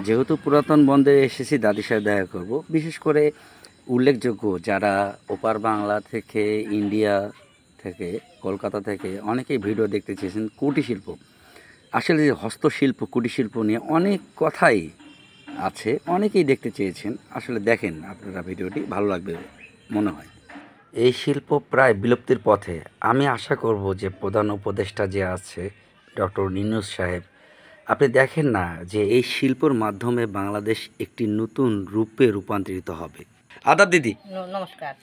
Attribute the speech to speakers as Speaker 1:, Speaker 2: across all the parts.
Speaker 1: যেহেতু পুরাতন বন্দরে এসেছি, দাদির সাথে দেখা করব। বিশেষ করে উল্লেখযোগ্য যারা ওপার বাংলা থেকে, ইন্ডিয়া থেকে, কলকাতা থেকে অনেকেই ভিডিও দেখতে চেয়েছেন কুটির শিল্প। আসলে যে হস্তশিল্প, কুটির শিল্প নিয়ে অনেক কথাই আছে, অনেকেই দেখতে চেয়েছেন। আসলে দেখেন আপনারা ভিডিওটি, ভালো লাগবে মনে হয়। এই শিল্প প্রায় বিলুপ্তির পথে। আমি আশা করব যে প্রধান উপদেষ্টা যে আছে ডক্টর ইউনূস সাহেব, আপনি দেখেন না যে এই শিল্পর মাধ্যমে বাংলাদেশ একটি নতুন রূপে রূপান্তরিত হবে। আদাব দিদি।
Speaker 2: নমস্কার।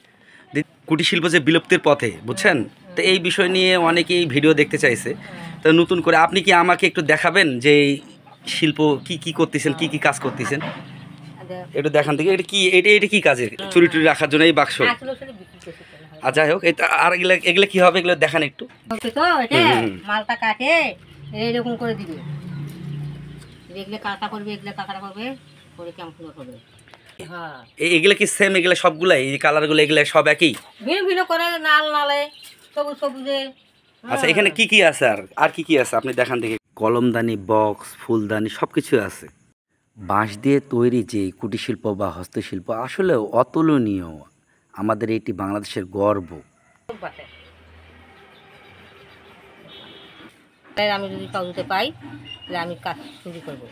Speaker 1: কুটির শিল্প যে বিলুপ্তির পথে, বুঝছেন? তো এই বিষয় নিয়ে অনেকেই ভিডিও দেখতে চাইছে। তো নতুন করে আপনি কি আমাকে একটু দেখাবেন যে এই শিল্প কি কি করতেছেন, কি কি কাজ করতেছেন? একটু দেখান থেকে। এটা কি, এটা কি কাজের? চুরি টুরি রাখার জন্য এই বাক্স? আর যাই হোক, এটা আর এগুলো কি হবে, এগুলো দেখান একটু।
Speaker 2: তো এটা মালটা কাটে এইরকম করে দিবে, এগুলো কাটা করবে, এগুলো কাটা করবে, করে কেমন করবে। হ্যাঁ,
Speaker 1: এগুলো কি সেম? এগুলো সবগুলাই এই কালারগুলো এগুলো সব একই?
Speaker 2: ভিন্ন ভিন্ন করে, নাল নালে, সবুজ সবুজে।
Speaker 1: আচ্ছা, এখানে কি কি আছে? আর কি কি আছে আপনি দেখান দেখি। কলমদানি, বক্স, ফুলদানি সব কিছু আছে। বাঁশ দিয়ে তৈরি যে কুটির শিল্প বা হস্তশিল্প আসলে অতুলনীয়। আমাদের এটি বাংলাদেশের গর্ব।
Speaker 2: আমি যদি কাউকে পাই তাহলে আমি কাজ শুরু করবো।